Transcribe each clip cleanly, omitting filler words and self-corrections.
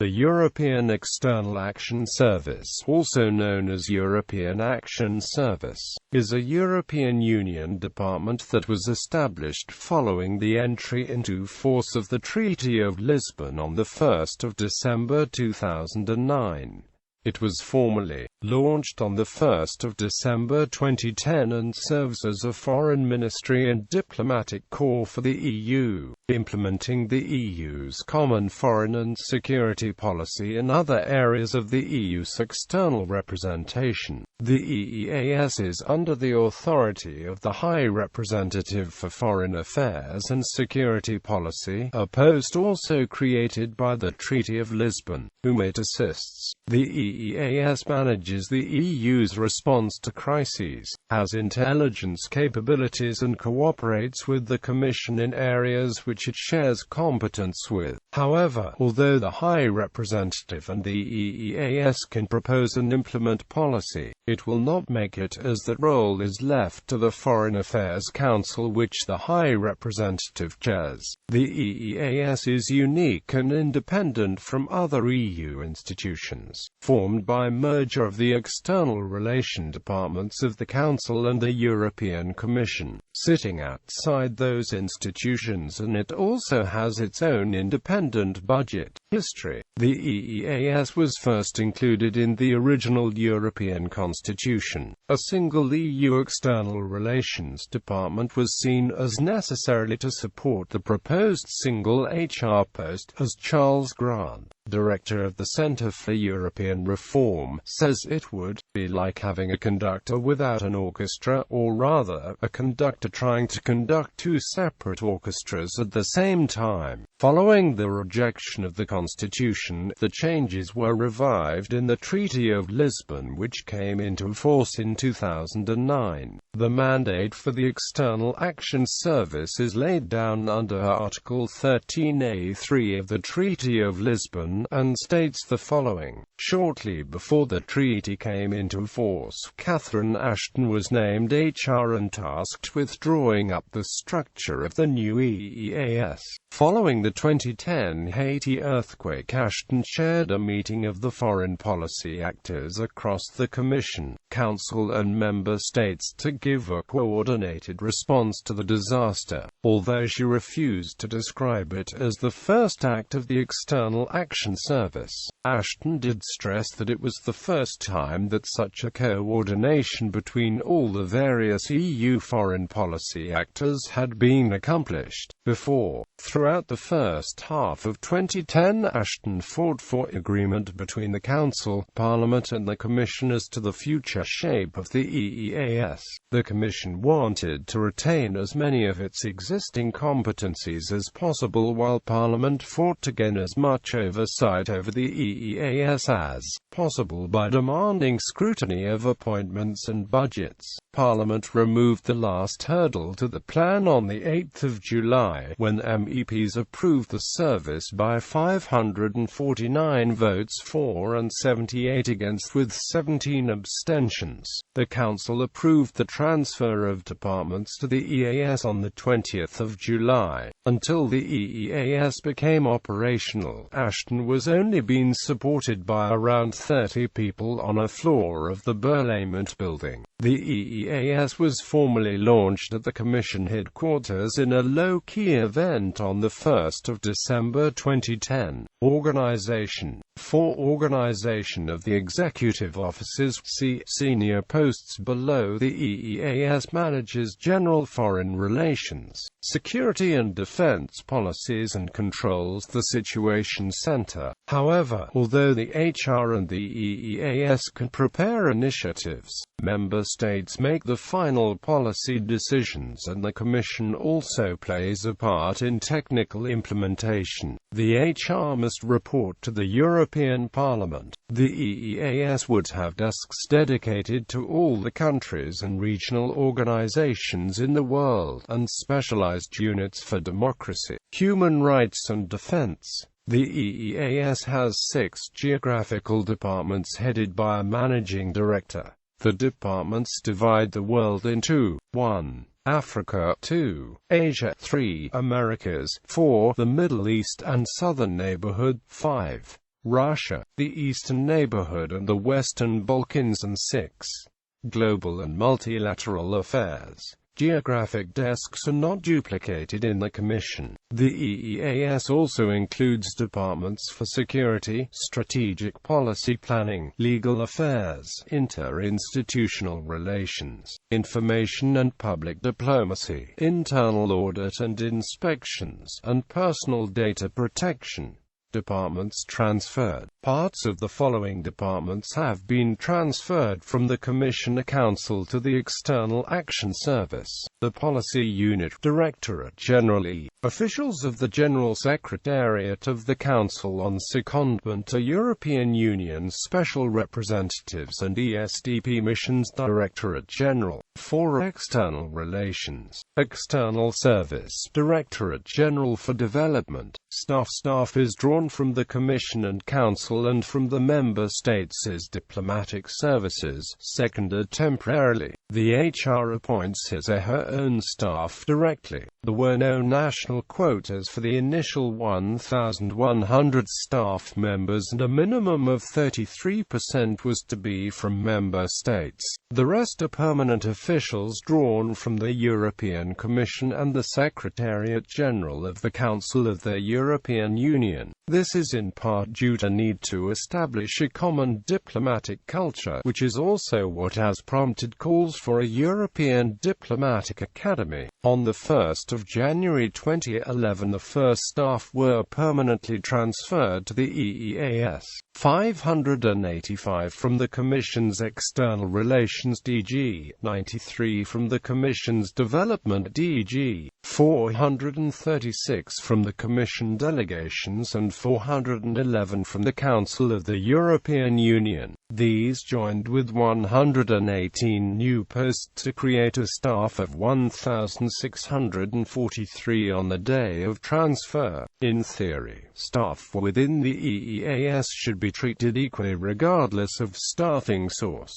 The European External Action Service, also known as European Action Service, is a European Union department that was established following the entry into force of the Treaty of Lisbon on 1 December 2009. It was formally launched on 1 December 2010 and serves as a foreign ministry and diplomatic corps for the EU, implementing the EU's common foreign and security policy in other areas of the EU's external representation. The EEAS is under the authority of the High Representative for Foreign Affairs and Security Policy, a post also created by the Treaty of Lisbon, whom it assists. The EEAS manages the EU's response to crises, has intelligence capabilities and cooperates with the Commission in areas which it shares competence with. However, although the High Representative and the EEAS can propose and implement policy, it will not make it, as that role is left to the Foreign Affairs Council, which the High Representative chairs. The EEAS is unique and independent from other EU institutions, formed by merger of the external relation departments of the Council and the European Commission, sitting outside those institutions, and it also has its own independent budget. History. The EEAS was first included in the original European Constitution. A single EU external relations department was seen as necessary to support the proposed single HR post, as Charles Grant, director of the Centre for European Reform, says it would be like having a conductor without an orchestra, or rather, a conductor trying to conduct two separate orchestras at the same time. Following the rejection of the Constitution, the changes were revived in the Treaty of Lisbon, which came into force in 2009. The mandate for the External Action Service is laid down under Article 13(a)(3) of the Treaty of Lisbon, and states the following. Shortly before the treaty came into force, Catherine Ashton was named HR and tasked with drawing up the structure of the new EEAS. Following the 2010 Haiti earthquake, Ashton chaired a meeting of the foreign policy actors across the Commission, Council and Member States to give a coordinated response to the disaster, although she refused to describe it as the first act of the External Action Service. Ashton did stress that it was the first time that such a coordination between all the various EU foreign policy actors had been accomplished before. Throughout the first half of 2010, Ashton fought for agreement between the Council, Parliament and the Commission as to the future shape of the EEAS. The Commission wanted to retain as many of its existing competencies as possible, while Parliament fought to gain as much oversight over the EEAS as possible by demanding scrutiny of appointments and budgets. Parliament removed the last hurdle to the plan on 8 July, when MEPs approved the service by 549 votes for and 78 against, with 17 abstentions. The Council approved the transfer of departments to the EEAS on 20 July. Until the EEAS became operational, Ashton was only being supported by around 30 people on a floor of the Parliament building. The EEAS was formally launched at the Commission headquarters in a low-key event on 1 December 2010. Organization. For organization of the executive offices, see senior posts below. The EEAS manages general foreign relations, security and defense policies and controls the Situation Center. However, although the HR and the EEAS can prepare initiatives, Member States make the final policy decisions, and the Commission also plays a part in technical implementation. The HR must report to the European Parliament. The EEAS would have desks dedicated to all the countries and regional organizations in the world, and specialized units for democracy, human rights and defense. The EEAS has 6 geographical departments headed by a managing director. The departments divide the world into 1. Africa, 2. Asia, 3. Americas, 4. The Middle East and Southern Neighborhood, 5. Russia, the Eastern Neighborhood and the Western Balkans, and 6. Global and multilateral affairs. Geographic desks are not duplicated in the Commission. The EEAS also includes departments for security, strategic policy planning, legal affairs, interinstitutional relations, information and public diplomacy, internal audit and inspections, and personal data protection. Departments transferred. Parts of the following departments have been transferred from the Commission Council to the External Action Service. The Policy Unit, Directorate General E. Officials of the General Secretariat of the Council on Secondment are European Union Special Representatives and ESDP Missions. Directorate General. For External Relations. External Service. Directorate General for Development. Staff is drawn from the Commission and Council and from the Member States as diplomatic services, seconded temporarily. The HR appoints his or her own staff directly. There were no national quotas for the initial 1,100 staff members and a minimum of 33% was to be from Member States. The rest are permanent officials drawn from the European Commission and the Secretariat General of the Council of the European Union. This is in part due to need to establish a common diplomatic culture, which is also what has prompted calls for a European Diplomatic Academy. On the 1st of January 2011, the first staff were permanently transferred to the EEAS. 585 from the Commission's External Relations DG, 93 from the Commission's Development DG, 436 from the Commission delegations and 411 from the Council of the European Union. These joined with 118 new posts to create a staff of 1,643 on the day of transfer. In theory, staff within the EEAS should be treated equally regardless of staffing source.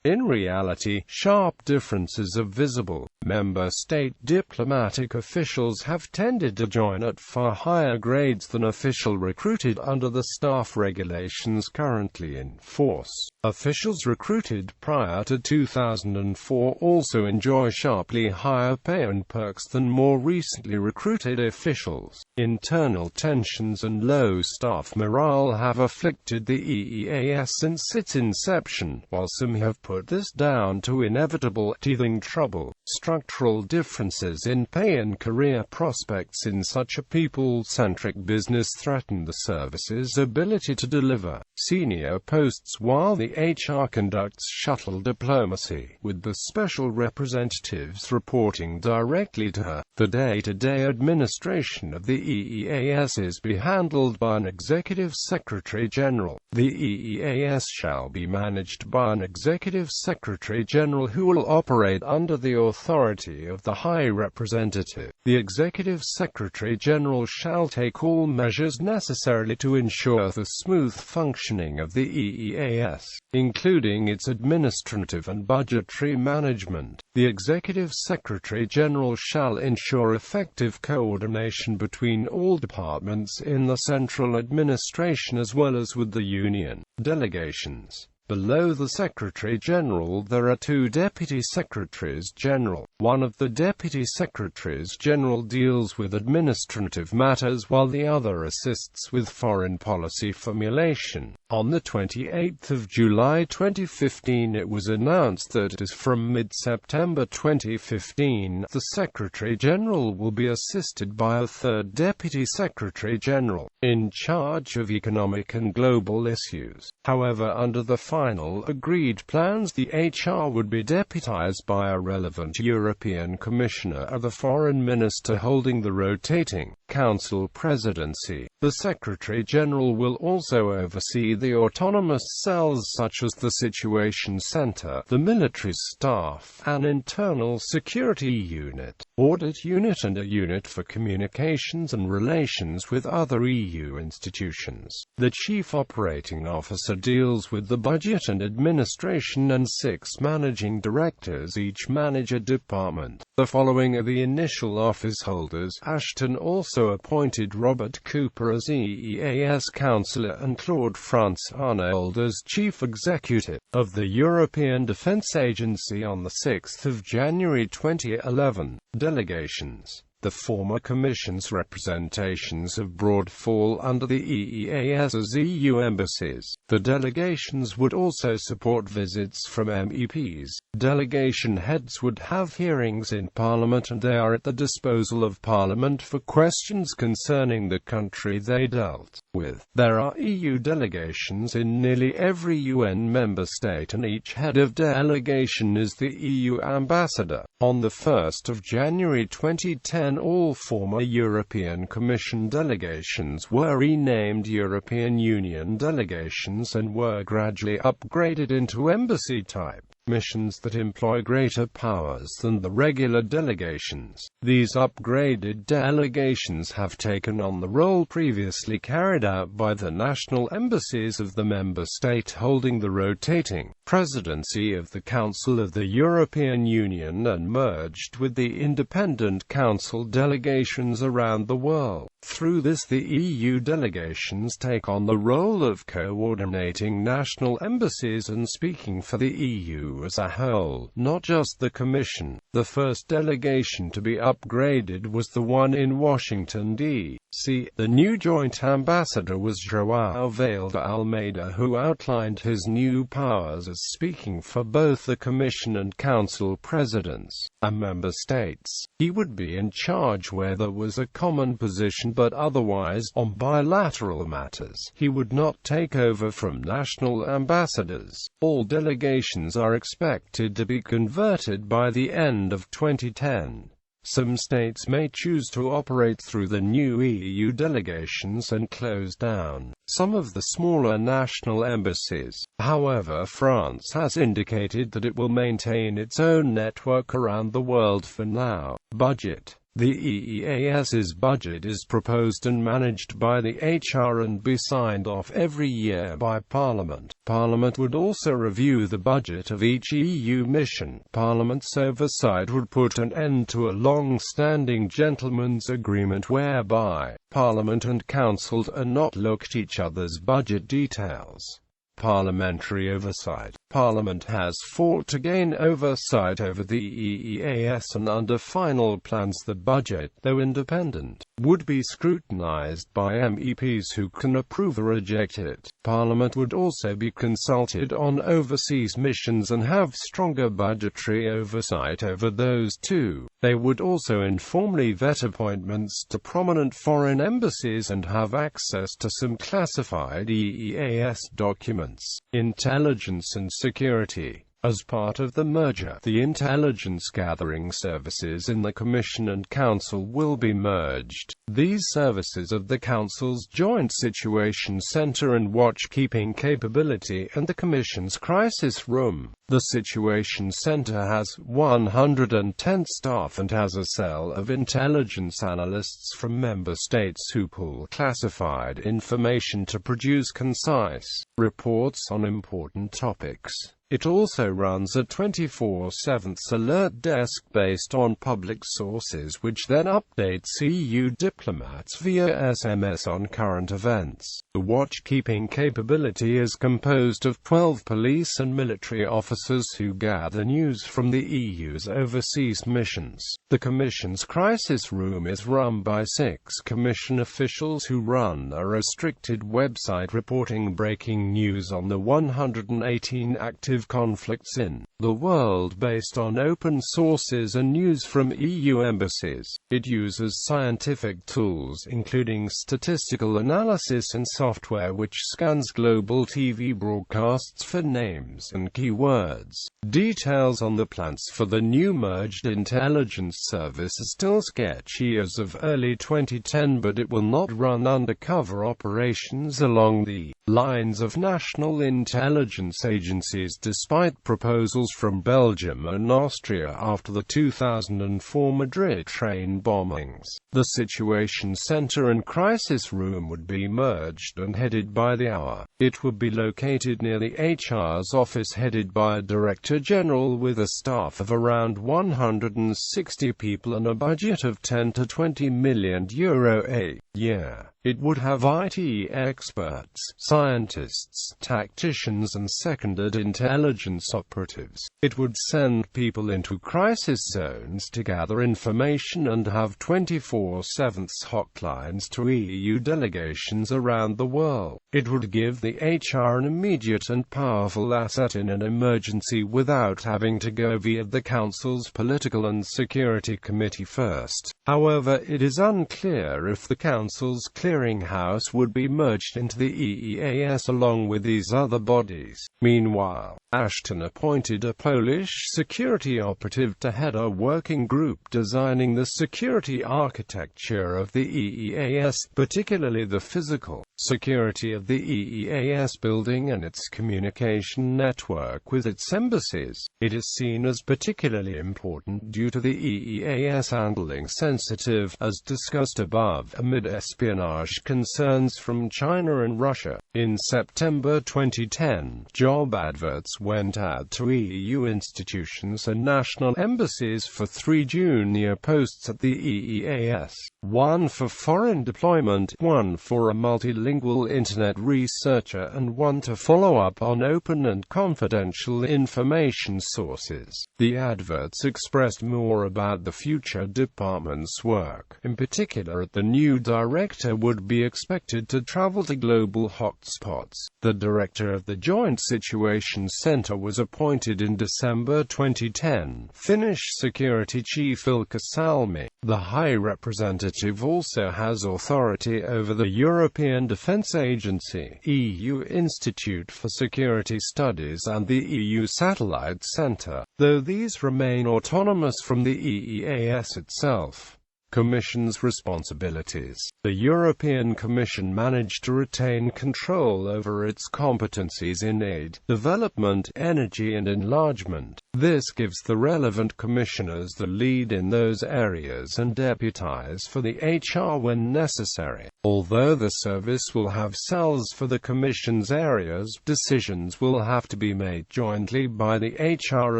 In reality, sharp differences are visible. Member state diplomatic officials have tended to join at far higher grades than officials recruited under the staff regulations currently in force. Officials recruited prior to 2004 also enjoy sharply higher pay and perks than more recently recruited officials. Internal tensions and low staff morale have afflicted the EEAS since its inception, while some have put this down to inevitable teething trouble. Structural differences in pay and career prospects in such a people-centric business threaten the service's ability to deliver senior posts while the HR conducts shuttle diplomacy, with the special representatives reporting directly to her. The day-to-day administration of the EEAS is be handled by an Executive Secretary General. The EEAS shall be managed by an Executive Secretary General who will operate under the authority of the High Representative. The Executive Secretary General shall take all measures necessary to ensure the smooth functioning of the EEAS, including its administrative and budgetary management. The Executive Secretary General shall ensure effective coordination between all departments in the central administration as well as with the Union delegations. Below the Secretary General there are two Deputy Secretaries General. One of the Deputy Secretaries General deals with administrative matters while the other assists with foreign policy formulation. On the 28th of July 2015 it was announced that as from mid-September 2015, the Secretary General will be assisted by a third Deputy Secretary General, in charge of economic and global issues. However, under the final agreed plans the HR would be deputized by a relevant European Commissioner or the Foreign Minister holding the rotating Council presidency. The Secretary General will also oversee the autonomous cells such as the Situation Center, the Military Staff, an Internal Security Unit, Audit Unit and a Unit for Communications and Relations with other EU institutions. The Chief Operating Officer deals with the budget budget and administration, and 6 managing directors each manage a department. The following are the initial office holders. Ashton also appointed Robert Cooper as EEAS Councillor and Claude France-Arnauld as Chief Executive of the European Defence Agency on 6 January 2011. Delegations. The former Commission's representations abroad fall under the EEAS as EU embassies. The delegations would also support visits from MEPs. Delegation heads would have hearings in Parliament, and they are at the disposal of Parliament for questions concerning the country they dealt with. There are EU delegations in nearly every UN member state, and each head of delegation is the EU ambassador. On 1 January 2010, all former European Commission delegations were renamed European Union delegations and were gradually upgraded into embassy-type missions that employ greater powers than the regular delegations. These upgraded delegations have taken on the role previously carried out by the national embassies of the member state holding the rotating presidency of the Council of the European Union, and merged with the independent council delegations around the world. Through this, the EU delegations take on the role of coordinating national embassies and speaking for the EU as a whole, not just the Commission. The first delegation to be upgraded was the one in Washington, D.C. The new joint ambassador was João Vale de Almeida, who outlined his new powers as speaking for both the Commission and Council presidents and member states. He would be in charge where there was a common position, but otherwise, on bilateral matters, he would not take over from national ambassadors. All delegations are expected to be converted by the end of 2010. Some states may choose to operate through the new EU delegations and close down some of the smaller national embassies. However, France has indicated that it will maintain its own network around the world for now. Budget. The EEAS's budget is proposed and managed by the HR&B, signed off every year by Parliament. Parliament would also review the budget of each EU mission. Parliament's oversight would put an end to a long-standing gentleman's agreement whereby Parliament and Council are not look at each other's budget details. Parliamentary oversight. Parliament has fought to gain oversight over the EEAS, and under final plans the budget, though independent, would be scrutinised by MEPs who can approve or reject it. Parliament would also be consulted on overseas missions and have stronger budgetary oversight over those too. They would also informally vet appointments to prominent foreign embassies and have access to some classified EEAS documents. Intelligence and security. As part of the merger, the intelligence gathering services in the Commission and Council will be merged. These services of the Council's Joint Situation Centre and Watchkeeping capability and the Commission's Crisis Room. The Situation Centre has 110 staff and has a cell of intelligence analysts from member states who pool classified information to produce concise reports on important topics. It also runs a 24/7 alert desk based on public sources, which then updates EU diplomats via SMS on current events. The watchkeeping capability is composed of 12 police and military officers who gather news from the EU's overseas missions. The Commission's Crisis Room is run by 6 Commission officials who run a restricted website reporting breaking news on the 118 active conflicts in the world based on open sources and news from EU embassies. It uses scientific tools including statistical analysis and software which scans global TV broadcasts for names and keywords. words. Details on the plans for the new merged intelligence service are still sketchy as of early 2010, but it will not run undercover operations along the lines of national intelligence agencies, despite proposals from Belgium and Austria after the 2004 Madrid train bombings. The Situation Center and Crisis Room would be merged and headed by the hour. It would be located near the HR's office, headed by a Director General with a staff of around 160 people and a budget of 10 to 20 million euro a year. It would have IT experts, scientists, tacticians and seconded intelligence operatives. It would send people into crisis zones to gather information and have 24/7 hotlines to EU delegations around the world. It would give the HR an immediate and powerful asset in an emergency without having to go via the Council's Political and Security Committee first. However, it is unclear if the Council's clearinghouse would be merged into the EEAS along with these other bodies. Meanwhile, Ashton appointed a Polish security operative to head a working group designing the security architecture of the EEAS, particularly the physical security of the EEAS building and its communication network with its embassies. It is seen as particularly important due to the EEAS handling sensitive, as discussed above, amid espionage concerns from China and Russia. In September 2010, job adverts went out to EU institutions and national embassies for 3 junior posts at the EEAS. One for foreign deployment, one for a multilingual internet researcher, and one to follow up on open and confidential information sources. The adverts expressed more about the future department's work. In particular, the new director would be expected to travel to global hotspots. The director of the Joint Situation Center was appointed in December 2010, Finnish Security Chief Ilkka Salmi. The High Representative also has authority over the European Defence Agency, EU Institute for Security Studies and the EU Satellite Centre, though these remain autonomous from the EEAS itself. Commission's responsibilities. The European Commission managed to retain control over its competencies in aid, development, energy and enlargement. This gives the relevant commissioners the lead in those areas and deputize for the HR when necessary. Although the service will have cells for the Commission's areas, decisions will have to be made jointly by the HR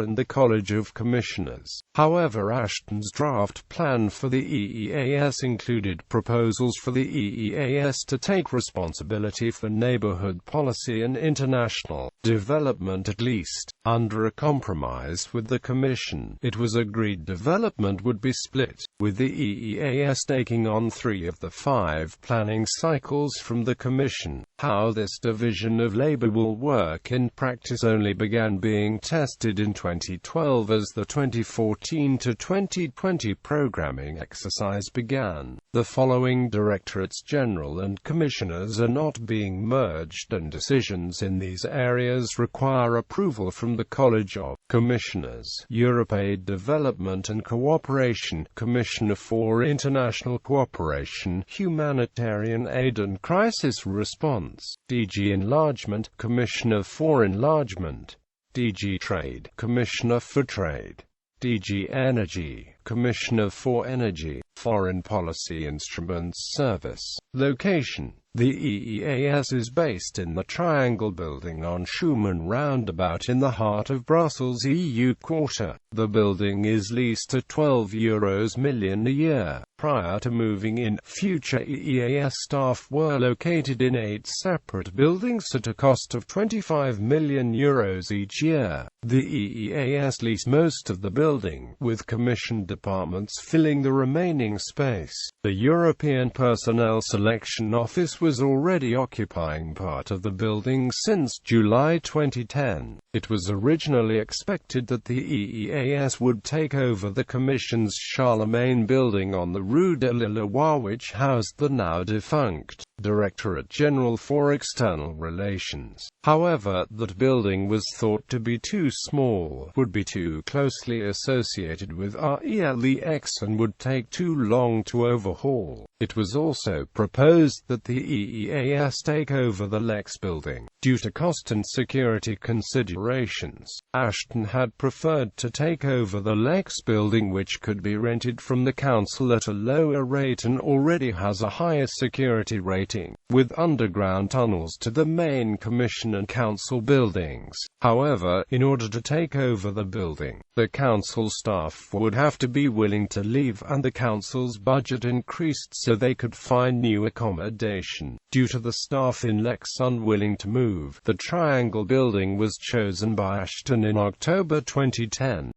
and the College of Commissioners. However, Ashton's draft plan for the EEAS included proposals for the EEAS to take responsibility for neighborhood policy and international development, at least. Under a compromise with the Commission, it was agreed development would be split, with the EEAS taking on 3 of the 5 planning cycles from the Commission. How this division of labor will work in practice only began being tested in 2012 as the 2014 to 2020 programming exercise began. The following directorates general and commissioners are not being merged, and decisions in these areas require approval from the College of Commissioners. Europaid Development and Cooperation, Commissioner for International Cooperation, Humanitarian Aid and Crisis Response. DG Enlargement, Commissioner for Enlargement. DG Trade, Commissioner for Trade. DG Energy, Commissioner for Energy. Foreign Policy Instruments Service. Location. The EEAS is based in the Triangle Building on Schumann Roundabout in the heart of Brussels EU Quarter. The building is leased at €12 million a year. Prior to moving in, future EEAS staff were located in 8 separate buildings at a cost of €25 million each year. The EEAS leased most of the building, with Commission departments filling the remaining space. The European Personnel Selection Office was already occupying part of the building since July 2010. It was originally expected that the EEAS would take over the Commission's Charlemagne building on the Rue de l'Île, which housed the now-defunct Directorate General for External Relations. However, that building was thought to be too small, would be too closely associated with RELEX, and would take too long to overhaul. It was also proposed that the EEAS take over the Lex building. Due to cost and security considerations, Ashton had preferred to take over the Lex building, which could be rented from the council at a lower rate and already has a higher security rating, with underground tunnels to the main commission and council buildings. However, in order to take over the building, the council staff would have to be willing to leave, and the council's budget increased so they could find new accommodation. Due to the staff in Lex unwilling to move, the Triangle building was chosen by Ashton in October 2010.